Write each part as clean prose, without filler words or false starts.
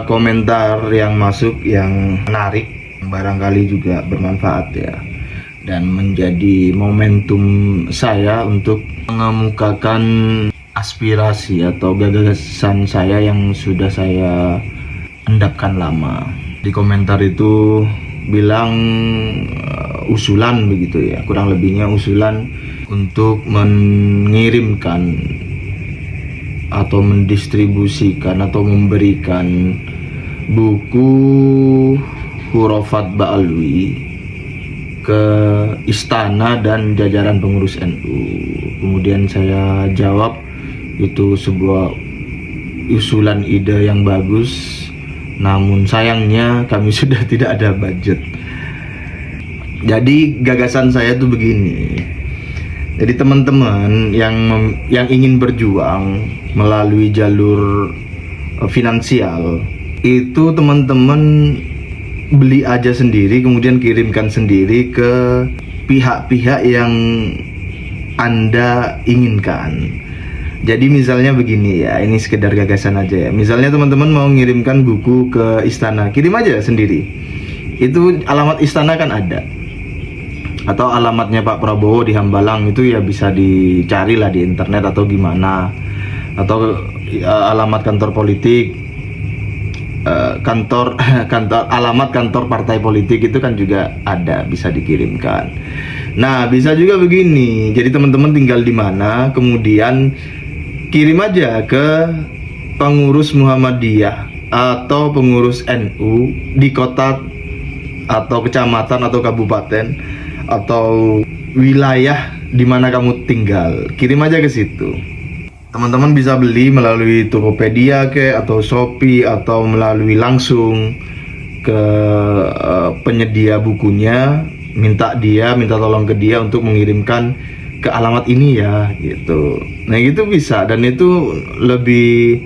komentar yang masuk yang menarik, barangkali juga bermanfaat ya, dan menjadi momentum saya untuk mengemukakan aspirasi atau gagasan saya yang sudah saya endapkan lama. Di komentar itu bilang usulan begitu ya, kurang lebihnya usulan untuk mengirimkan atau mendistribusikan atau memberikan buku Hurufat Ba'alwi ke istana dan jajaran pengurus NU. Kemudian saya jawab itu sebuah usulan ide yang bagus, namun sayangnya kami sudah tidak ada budget. Jadi gagasan saya tuh begini. Jadi teman-teman yang ingin berjuang melalui jalur finansial, itu teman-teman beli aja sendiri, kemudian kirimkan sendiri ke pihak-pihak yang Anda inginkan. Jadi misalnya begini ya, ini sekedar gagasan aja ya. Misalnya teman-teman mau ngirimkan buku ke istana, kirim aja sendiri. Itu alamat istana kan ada. Atau alamatnya Pak Prabowo di Hambalang itu ya bisa dicari lah di internet atau gimana. Atau alamat kantor politik, alamat kantor partai politik itu kan juga ada, bisa dikirimkan. Nah, bisa juga begini. Jadi teman-teman tinggal di mana, kemudian kirim aja ke pengurus Muhammadiyah atau pengurus NU di kota atau kecamatan atau kabupaten atau wilayah di mana kamu tinggal. Kirim aja ke situ. Teman-teman bisa beli melalui Tokopedia atau Shopee atau melalui langsung ke penyedia bukunya, minta tolong ke dia untuk mengirimkan ke alamat ini ya gitu. Nah itu bisa, dan itu lebih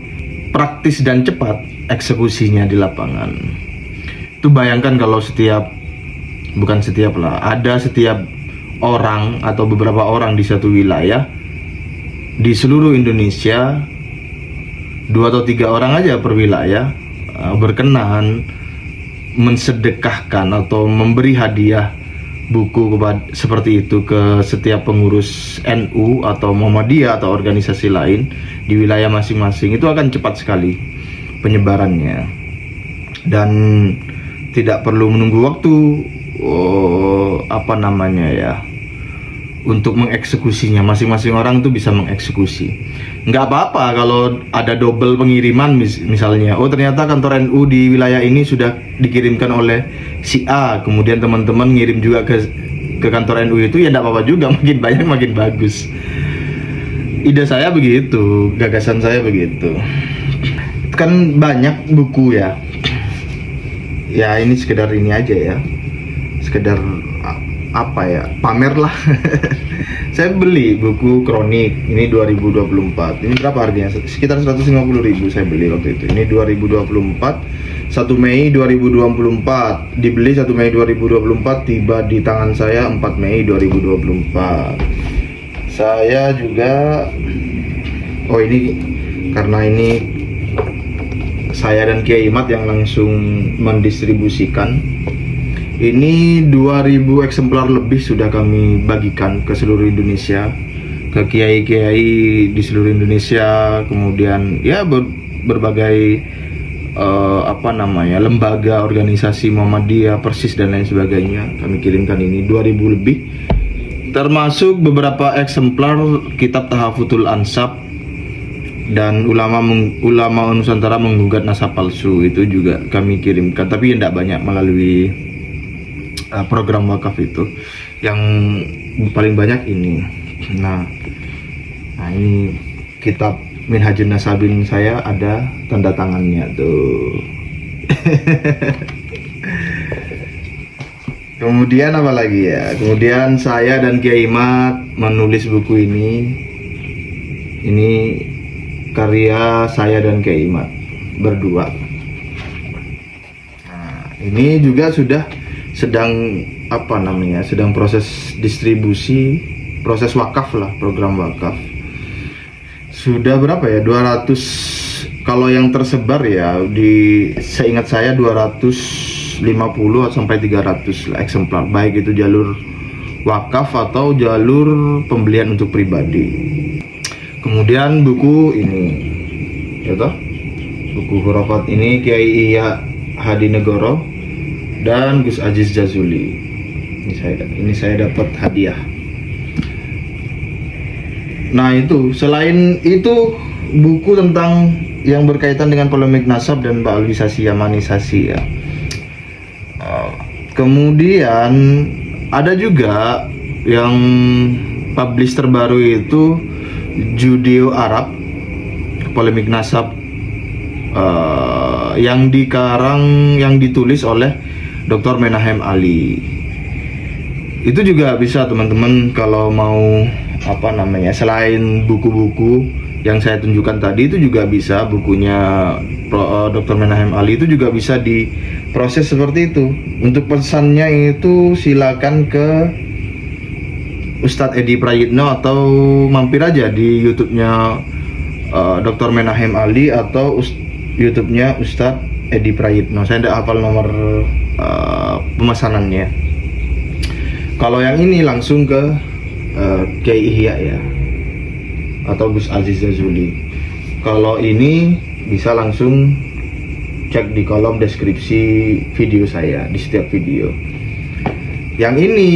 praktis dan cepat eksekusinya di lapangan. Itu bayangkan kalau ada setiap orang atau beberapa orang di satu wilayah di seluruh Indonesia, 2 atau 3 orang aja per wilayah berkenan mensedekahkan atau memberi hadiah buku seperti itu ke setiap pengurus NU atau Muhammadiyah atau organisasi lain di wilayah masing-masing, itu akan cepat sekali penyebarannya dan tidak perlu menunggu waktu untuk mengeksekusinya. Masing-masing orang tuh bisa mengeksekusi. Nggak apa-apa kalau ada double pengiriman misalnya. Oh ternyata kantor NU di wilayah ini sudah dikirimkan oleh si A, kemudian teman-teman ngirim juga ke kantor NU itu, ya nggak apa-apa juga. Makin banyak makin bagus. Ide saya begitu, gagasan saya begitu. Kan banyak buku ya. Ya ini sekedar ini aja ya. Sekedar pamer lah. Saya beli buku kronik ini 2024. Ini berapa harganya? Sekitar 150.000 saya beli waktu itu. Ini 2024, 1 Mei 2024. Dibeli 1 Mei 2024, tiba di tangan saya 4 Mei 2024. Saya juga ini karena ini saya dan Kiai Imat yang langsung mendistribusikan. Ini 2000 eksemplar lebih sudah kami bagikan ke seluruh Indonesia, ke kiai-kiai di seluruh Indonesia, kemudian ya berbagai lembaga, organisasi Muhammadiyah, Persis dan lain sebagainya. Kami kirimkan ini 2000 lebih, termasuk beberapa eksemplar kitab Tahafutul Ansab dan ulama Nusantara menggugat nasab palsu, itu juga kami kirimkan, tapi ya tidak banyak melalui program wakaf itu. Yang paling banyak ini. Nah ini kitab Minhajun Nasabin saya, ada tanda tangannya tuh. Kemudian apa lagi ya? Kemudian saya dan Kiai Imat menulis buku ini. Ini karya saya dan Kiai Imat berdua. Nah, ini juga sudah sedang proses distribusi, proses wakaf lah, program wakaf. Sudah berapa ya? 200 Kalau yang tersebar ya seingat saya 250 sampai 300 lah eksemplar, baik itu jalur wakaf atau jalur pembelian untuk pribadi. Kemudian buku ini, ya toh, buku Khurafat ini Kiai Ihya Hadinegoro dan Gus Aziz Jazuli. Ini saya dapat hadiah. Nah itu, selain itu buku tentang yang berkaitan dengan polemik nasab dan ba'alwisasi yamanisasi ya. Kemudian ada juga yang publish terbaru itu Judeo Arab, polemik nasab, yang ditulis oleh Dr. Menahem Ali. Itu juga bisa teman-teman kalau mau selain buku-buku yang saya tunjukkan tadi, itu juga bisa bukunya Dr. Menahem Ali itu juga bisa diproses seperti itu. Untuk pesannya itu silakan ke Ustadz Edi Prayitno atau mampir aja di YouTube-nya Dr. Menahem Ali atau YouTube-nya Ustadz Edi Prayitno. Saya tidak hafal nomor pemesanannya. Kalau yang ini langsung ke Kiai Ihya ya, atau Gus Aziz Jazuli. Kalau ini bisa langsung cek di kolom deskripsi video saya di setiap video. Yang ini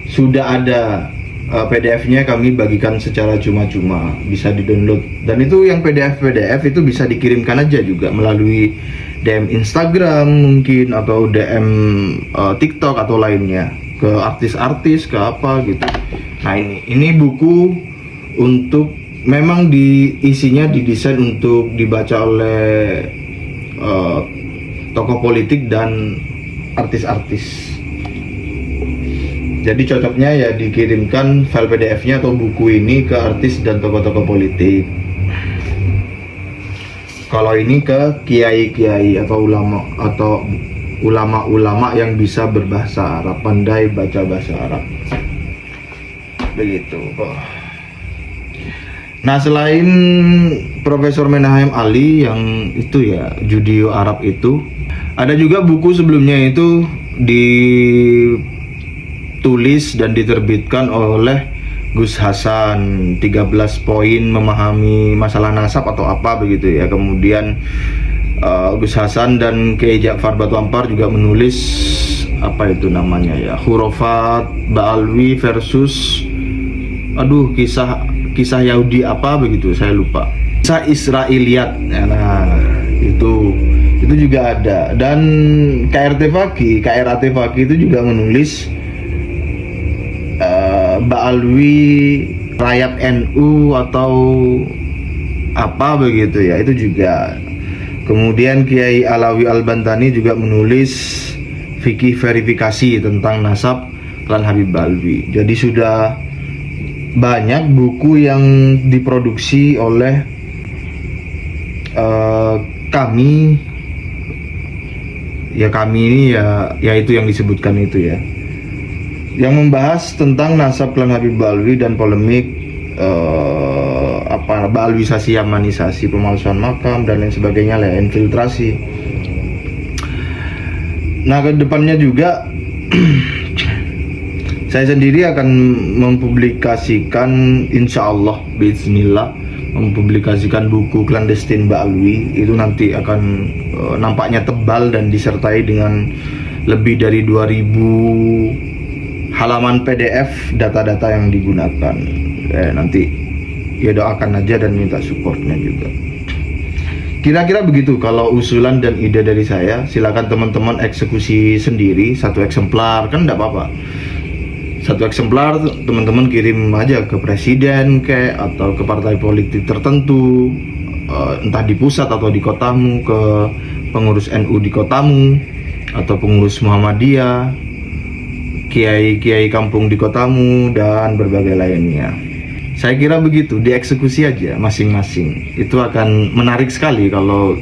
sudah ada PDF-nya, kami bagikan secara cuma-cuma, bisa di-download. Dan itu yang PDF itu bisa dikirimkan aja juga melalui DM Instagram mungkin, atau DM TikTok atau lainnya, ke artis-artis, ke apa gitu. Nah ini buku untuk memang isinya didesain untuk dibaca oleh tokoh politik dan artis-artis. Jadi cocoknya ya dikirimkan file PDF-nya atau buku ini ke artis dan tokoh-tokoh politik. Kalau ini ke kiai-kiai atau ulama-ulama yang bisa berbahasa Arab, pandai baca bahasa Arab. Begitu. Nah, selain Profesor Menahem Ali yang itu ya, Judeo Arab itu, ada juga buku sebelumnya itu ditulis dan diterbitkan oleh Gus Hasan, 13 poin memahami masalah nasab atau apa begitu ya. Kemudian Gus Hasan dan Kiai Ja'far Batu Ampar juga menulis apa itu namanya ya, Khurafat Ba'alwi versus kisah Yahudi apa begitu, saya lupa. Kisah Israiliyat. Nah, itu juga ada. Dan KRAT Fakih itu juga menulis Ba'alwi Rayap NU atau apa begitu ya, itu juga. Kemudian Kiai Alawi Al-Bantani juga menulis fikih verifikasi tentang nasab klan Habib Ba'alwi. Jadi sudah banyak buku yang diproduksi oleh kami ini ya itu yang disebutkan itu ya, yang membahas tentang nasab klan Habib Ba'alwi dan polemik ba'alwisasi, yamanisasi, pemalsuan makam dan lain sebagainya lah, infiltrasi. Nah, kedepannya juga saya sendiri akan mempublikasikan, insya Allah, bismillah, mempublikasikan buku Clandestine Ba'alwi. Itu nanti akan nampaknya tebal dan disertai dengan lebih dari 2000 halaman PDF data-data yang digunakan. Nanti ya doakan aja dan minta supportnya juga. Kira-kira begitu kalau usulan dan ide dari saya. Silakan teman-teman eksekusi sendiri, satu eksemplar kan enggak apa-apa. Satu eksemplar teman-teman kirim aja ke presiden atau ke partai politik tertentu, entah di pusat atau di kotamu, ke pengurus NU di kotamu atau pengurus Muhammadiyah, kiai-kiai kampung di kotamu dan berbagai lainnya. Saya kira begitu, dieksekusi aja masing-masing. Itu akan menarik sekali kalau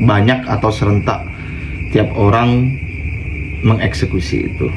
banyak atau serentak tiap orang mengeksekusi itu.